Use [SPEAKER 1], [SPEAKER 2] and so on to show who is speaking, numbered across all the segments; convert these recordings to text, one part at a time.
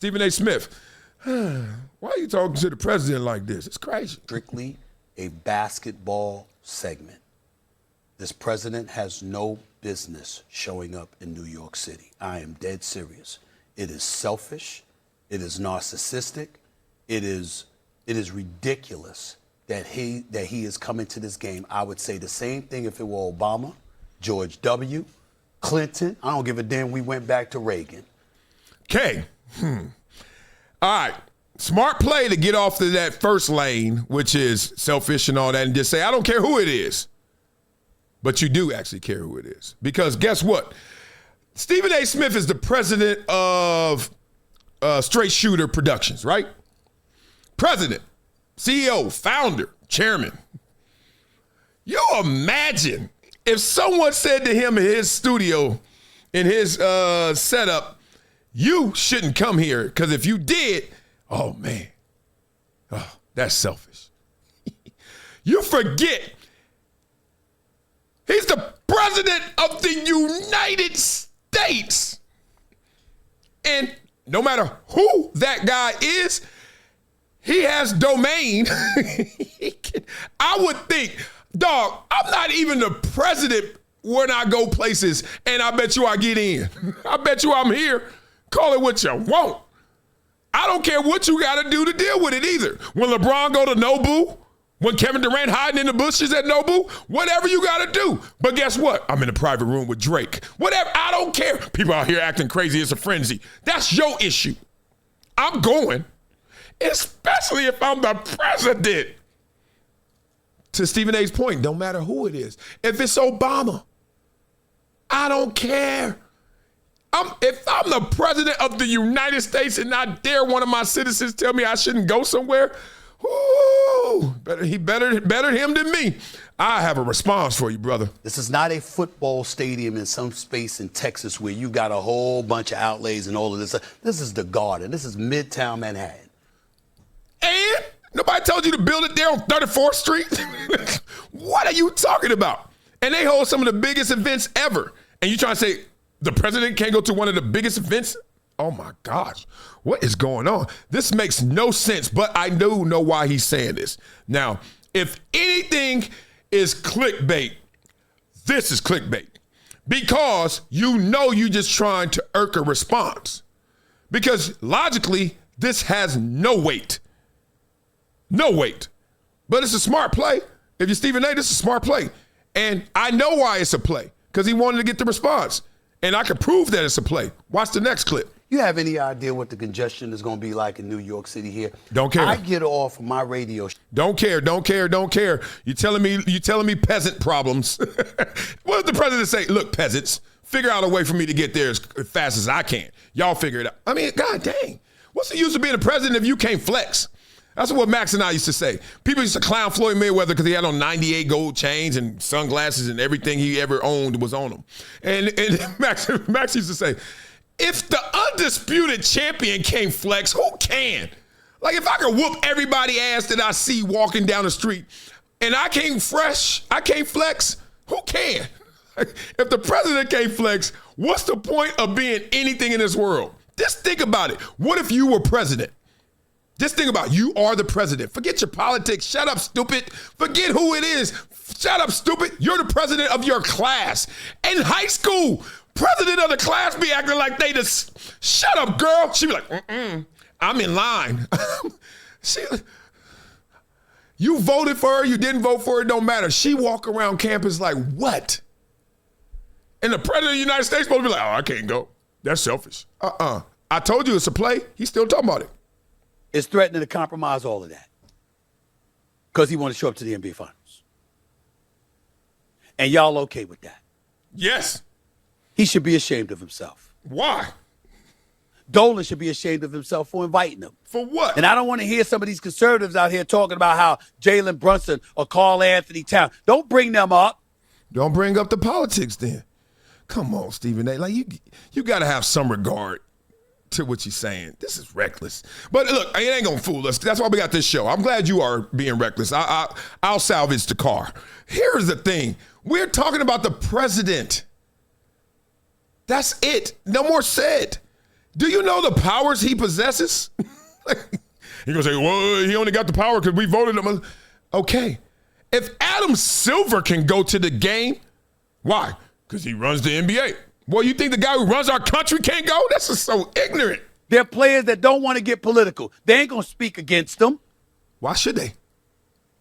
[SPEAKER 1] Stephen A. Smith, why are you talking to the president like this? It's crazy.
[SPEAKER 2] Strictly a basketball segment. This president has no business showing up in New York City. I am dead serious. It is selfish. It is narcissistic. It is ridiculous that he is coming to this game. I would say the same thing if it were Obama, George W., Clinton. I don't give a damn. We went back to Reagan.
[SPEAKER 1] Okay. All right. Smart play to get off to that first lane, which is selfish and all that, and just say, I don't care who it is. But you do actually care who it is. Because guess what? Stephen A. Smith is the president of Straight Shooter Productions, right? President, CEO, founder, chairman. You imagine if someone said to him in his studio, in his setup, you shouldn't come here because if you did, oh man, that's selfish. You forget he's the president of the United States. And no matter who that guy is, he has domain. I would think, dog, I'm not even the president when I go places, and I bet you I get in. I bet you I'm here. Call it what you want. I don't care what you got to do to deal with it either. When LeBron go to Nobu, when Kevin Durant hiding in the bushes at Nobu, whatever you got to do. But guess what? I'm in a private room with Drake. Whatever, I don't care. People out here acting crazy. It's a frenzy. That's your issue. I'm going, especially if I'm the president. To Stephen A's point, don't matter who it is. If it's Obama, I don't care. If I'm the president of the United States and I dare one of my citizens tell me I shouldn't go somewhere, better him than me. I have a response for you, brother.
[SPEAKER 2] This is not a football stadium in some space in Texas where you got a whole bunch of outlays and all of this. This is the Garden. This is Midtown Manhattan.
[SPEAKER 1] And nobody told you to build it there on 34th Street? What are you talking about? And they hold some of the biggest events ever. And you trying to say the president can't go to one of the biggest events? Oh my gosh, what is going on? This makes no sense, but I do know why he's saying this. Now, if anything is clickbait, this is clickbait. Because you know you're just trying to irk a response. Because logically, this has no weight. No weight. But it's a smart play. If you're Stephen A., this is a smart play. And I know why it's a play. Because he wanted to get the response. And I can prove that it's a play. Watch the next clip.
[SPEAKER 2] You have any idea what the congestion is going to be like in New York City here?
[SPEAKER 1] Don't care.
[SPEAKER 2] I get off of my radio.
[SPEAKER 1] Don't care. You telling me peasant problems. What did the president say? Look, peasants, figure out a way for me to get there as fast as I can. Y'all figure it out. I mean, god dang. What's the use of being a president if you can't flex? That's what Max and I used to say. People used to clown Floyd Mayweather because he had on 98 gold chains and sunglasses and everything he ever owned was on him. And Max used to say, if the undisputed champion can't flex, who can? Like if I can whoop everybody ass that I see walking down the street and I can't flex, who can? If the president can't flex, what's the point of being anything in this world? Just think about it. What if you were president? Just think about it. You are the president. Forget your politics. Shut up, stupid. Forget who it is. Shut up, stupid. You're the president of your class. In high school, president of the class be acting like they just, shut up, girl. She be like, I'm in line. You voted for her, you didn't vote for her, it don't matter. She walk around campus like, what? And the president of the United States supposed to be like, oh, I can't go. That's selfish. I told you it's a play. He's still talking about it.
[SPEAKER 2] Is threatening to compromise all of that because he want to show up to the NBA Finals. And y'all okay with that?
[SPEAKER 1] Yes.
[SPEAKER 2] He should be ashamed of himself.
[SPEAKER 1] Why?
[SPEAKER 2] Dolan should be ashamed of himself for inviting him.
[SPEAKER 1] For what?
[SPEAKER 2] And I don't want to hear some of these conservatives out here talking about how Jalen Brunson or Karl Anthony Towns. Don't bring them up.
[SPEAKER 1] Don't bring up the politics then. Come on, Stephen A. Like you got to have some regard to what you're saying. This is reckless. But look, it ain't gonna fool us. That's why we got this show. I'm glad you are being reckless. I'll salvage the car. Here's the thing. We're talking about the president. That's it. No more said. Do you know the powers he possesses? You're going to say, well, he only got the power because we voted him. Okay. If Adam Silver can go to the game, why? Because he runs the NBA. Well, you think the guy who runs our country can't go? That's just so ignorant.
[SPEAKER 2] There are players that don't want to get political. They ain't going to speak against them.
[SPEAKER 1] Why should they?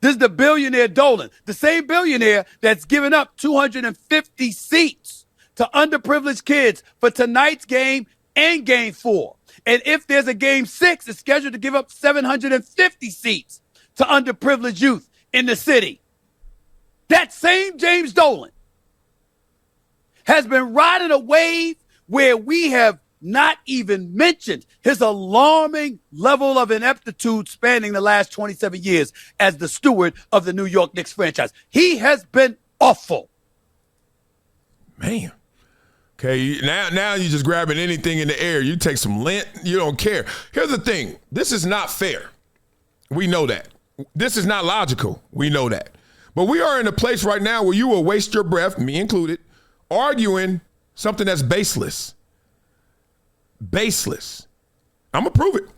[SPEAKER 2] This is the billionaire Dolan, the same billionaire that's given up 250 seats to underprivileged kids for tonight's game and game 4. And if there's a game 6, it's scheduled to give up 750 seats to underprivileged youth in the city. That same James Dolan has been riding a wave where we have not even mentioned his alarming level of ineptitude spanning the last 27 years as the steward of the New York Knicks franchise. He has been awful.
[SPEAKER 1] Man. Okay, now you're just grabbing anything in the air. You take some lint, you don't care. Here's the thing. This is not fair. We know that. This is not logical. We know that. But we are in a place right now where you will waste your breath, me included, arguing something that's baseless. Baseless. I'm going to prove it.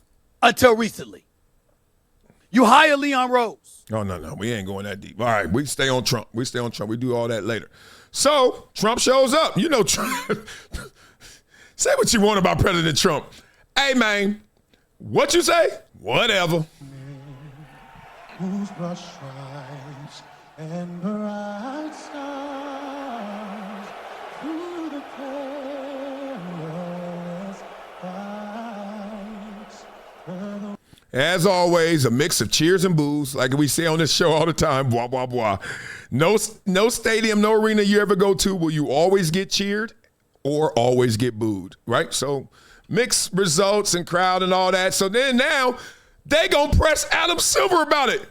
[SPEAKER 2] Until recently. You hire Leon Rose.
[SPEAKER 1] Oh, no. We ain't going that deep. All right, we stay on Trump. We do all that later. So Trump shows up. You know Trump. Say what you want about President Trump. Hey, man, what you say? Whatever.
[SPEAKER 3] Whose brush stripes and bright stars through the perilous fights.
[SPEAKER 1] As always, a mix of cheers and boos, like we say on this show all the time, blah, blah, blah. No stadium, no arena you ever go to will you always get cheered or always get booed, right? So mixed results and crowd and all that. So then now they gonna press Adam Silver about it.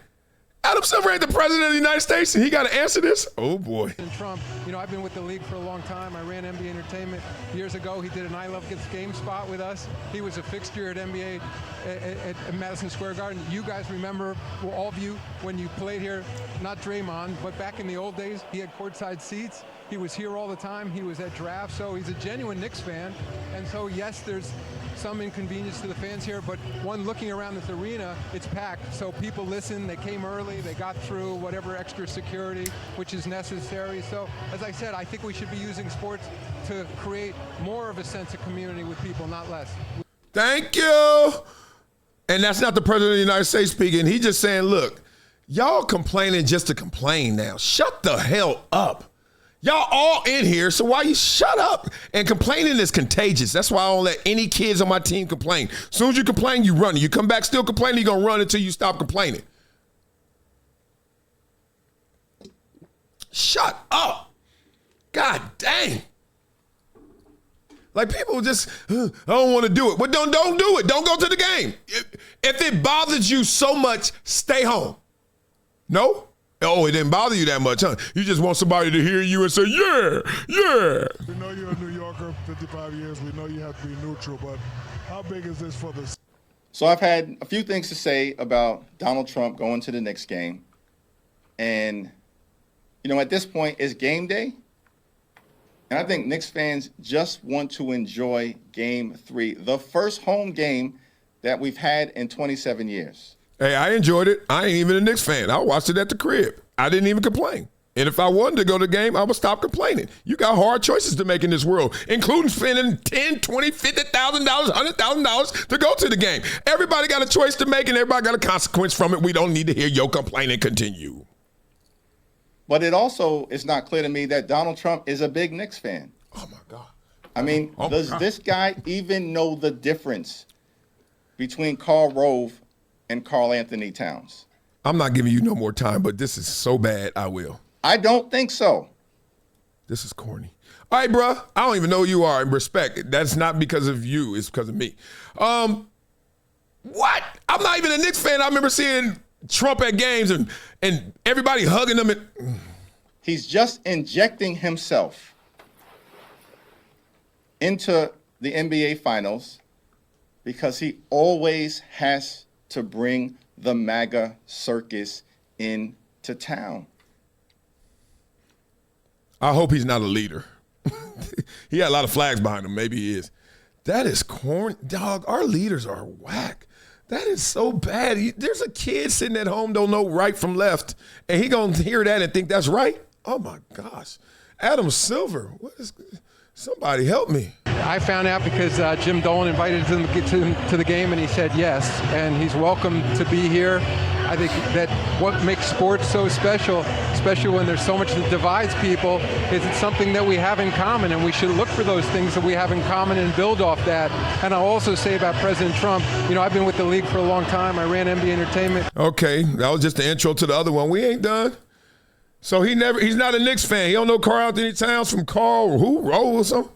[SPEAKER 1] Adam Silver ain't the president of the United States, and he got to answer this? Oh, boy.
[SPEAKER 4] Trump, I've been with the league for a long time. I ran NBA Entertainment years ago. He did an I Love Kids game spot with us. He was a fixture at NBA at Madison Square Garden. You guys remember, well, all of you, when you played here, not Draymond, but back in the old days, he had courtside seats. He was here all the time. He was at draft. So he's a genuine Knicks fan. And so, yes, there's some inconvenience to the fans here, but one looking around this arena, it's packed. So people listen. They came early. They got through whatever extra security, which is necessary. So, as I said, I think we should be using sports to create more of a sense of community with people, not less.
[SPEAKER 1] Thank you. And that's not the president of the United States speaking. He's just saying, look, y'all complaining just to complain now. Shut the hell up. Y'all all in here, so why you shut up? And complaining is contagious. That's why I don't let any kids on my team complain. As soon as you complain, you run. You come back still complaining, you're going to run until you stop complaining. Shut up. God dang. Like people just, I don't want to do it. Well, don't do it. Don't go to the game. If it bothers you so much, stay home. No? Oh, it didn't bother you that much, huh? You just want somebody to hear you and say, yeah, yeah.
[SPEAKER 3] We know you're a New Yorker, 55 years. We know you have to be neutral, but how big is this for the...
[SPEAKER 5] So I've had a few things to say about Donald Trump going to the Knicks game. And, at this point, it's game day. And I think Knicks fans just want to enjoy Game 3, the first home game that we've had in 27 years.
[SPEAKER 1] Hey, I enjoyed it. I ain't even a Knicks fan. I watched it at the crib. I didn't even complain. And if I wanted to go to the game, I would stop complaining. You got hard choices to make in this world, including spending $10,000, $20,000, $50,000, $100,000 to go to the game. Everybody got a choice to make, and everybody got a consequence from it. We don't need to hear your complaining continue.
[SPEAKER 5] But it also is not clear to me that Donald Trump is a big Knicks fan.
[SPEAKER 1] Oh, my God.
[SPEAKER 5] I mean, does this guy even know the difference between Karl Rove and Karl Anthony Towns?
[SPEAKER 1] I'm not giving you no more time, but this is so bad, I will.
[SPEAKER 5] I don't think so.
[SPEAKER 1] This is corny. All right, bro. I don't even know who you are. Respect. That's not because of you. It's because of me. What? I'm not even a Knicks fan. I remember seeing Trump at games and everybody hugging him.
[SPEAKER 5] He's just injecting himself into the NBA Finals because he always has to bring the MAGA circus into town.
[SPEAKER 1] I hope he's not a leader. He had a lot of flags behind him. Maybe he is. That is corn. Dog, our leaders are whack. That is so bad. There's a kid sitting at home, don't know right from left, and he going to hear that and think that's right? Oh, my gosh. Adam Silver, somebody help me.
[SPEAKER 4] I found out because Jim Dolan invited him to the game, and he said yes, and he's welcome to be here. I think that what makes sports so special, especially when there's so much that divides people, is it's something that we have in common, and we should look for those things that we have in common and build off that. And I'll also say about President Trump, I've been with the league for a long time. I ran NBA Entertainment.
[SPEAKER 1] Okay, that was just the intro to the other one. We ain't done. So he's not a Knicks fan. He don't know Karl Anthony Towns from Karl Rove or something.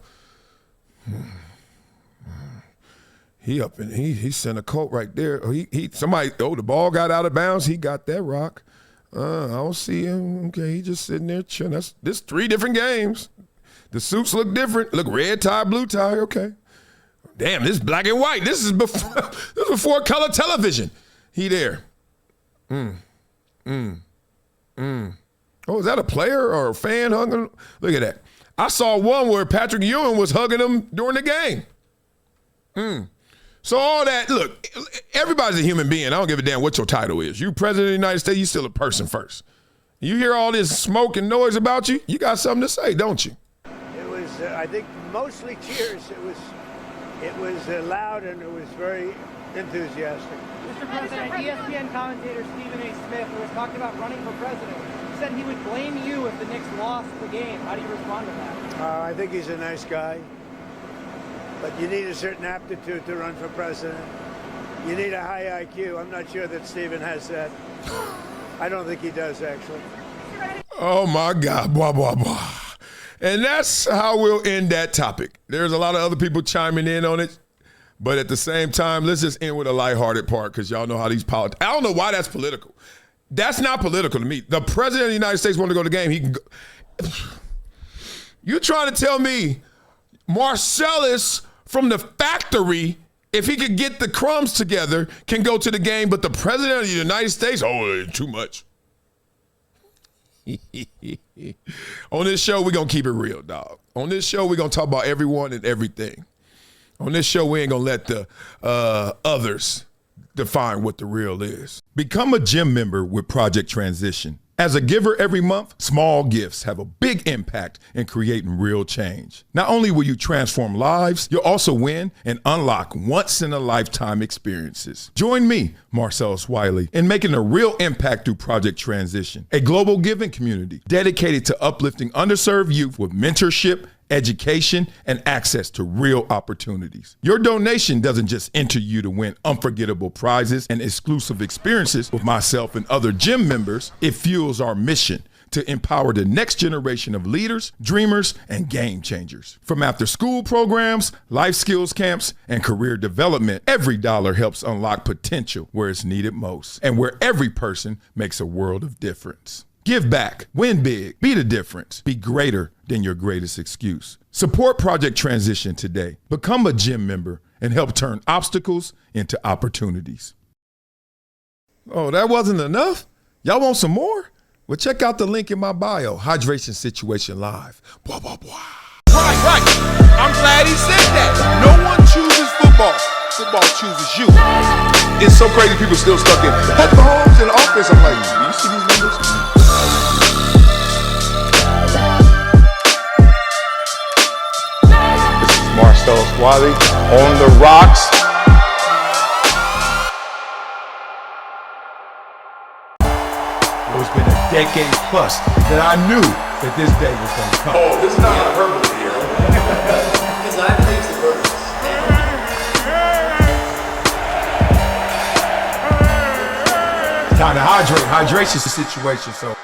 [SPEAKER 1] He sent a coat right there. The ball got out of bounds. He got that rock. I don't see him. Okay, he just sitting there chilling. This 3 different games. The suits look different. Look, red tie, blue tie. Okay. Damn, this is black and white. This is before color television. He there. Oh, is that a player or a fan hugging? Look at that. I saw one where Patrick Ewing was hugging him during the game. So all that, look, everybody's a human being. I don't give a damn what your title is. You president of the United States, you still a person first. You hear all this smoke and noise about you, you got something to say, don't you?
[SPEAKER 6] It was, I think, mostly cheers. It was loud and it was very enthusiastic.
[SPEAKER 7] Mr. President, ESPN commentator Stephen A. Smith, who was talking about running for president, said he would blame you if the Knicks lost the game. How do you respond to that?
[SPEAKER 6] I think he's a nice guy. But you need a certain aptitude to run for president. You need a high IQ. I'm not sure that Stephen has that. I don't think he does, actually.
[SPEAKER 1] Oh, my God. Blah, blah, blah. And that's how we'll end that topic. There's a lot of other people chiming in on it. But at the same time, let's just end with a lighthearted part because y'all know how these politics. I don't know why that's political. That's not political to me. The president of the United States wanted to go to the game. He can go. You're trying to tell me Marcellus from the factory, if he could get the crumbs together, can go to the game, but the president of the United States, too much. On this show, we're going to keep it real, dog. On this show, we're going to talk about everyone and everything. On this show, we ain't going to let the others define what the real is. Become a gym member with Project Transition. As a giver every month, small gifts have a big impact in creating real change. Not only will you transform lives, you'll also win and unlock once-in-a-lifetime experiences. Join me, Marcellus Wiley, in making a real impact through Project Transition, a global giving community dedicated to uplifting underserved youth with mentorship, education, and access to real opportunities. Your donation doesn't just enter you to win unforgettable prizes and exclusive experiences with myself and other gym members. It fuels our mission to empower the next generation of leaders, dreamers, and game changers. From after-school programs, life skills camps, and career development, every dollar helps unlock potential where it's needed most and where every person makes a world of difference. Give back, win big, be the difference, be greater than your greatest excuse. Support Project Transition today. Become a gym member and help turn obstacles into opportunities. Oh, that wasn't enough? Y'all want some more? Well, check out the link in my bio, Hydration Situation Live. Blah, blah, blah. Right. I'm glad he said that. No one chooses football. Football chooses you. It's so crazy people still stuck in Patrick Mahomes in the offense. I'm like, do you see these numbers? Marcellus Wiley on the rocks. It's been a decade plus that I knew that this day was going to come. Oh, this is not hyperbole here.
[SPEAKER 8] Because I believe the purpose.
[SPEAKER 1] Time to hydrate. Hydration situation, so.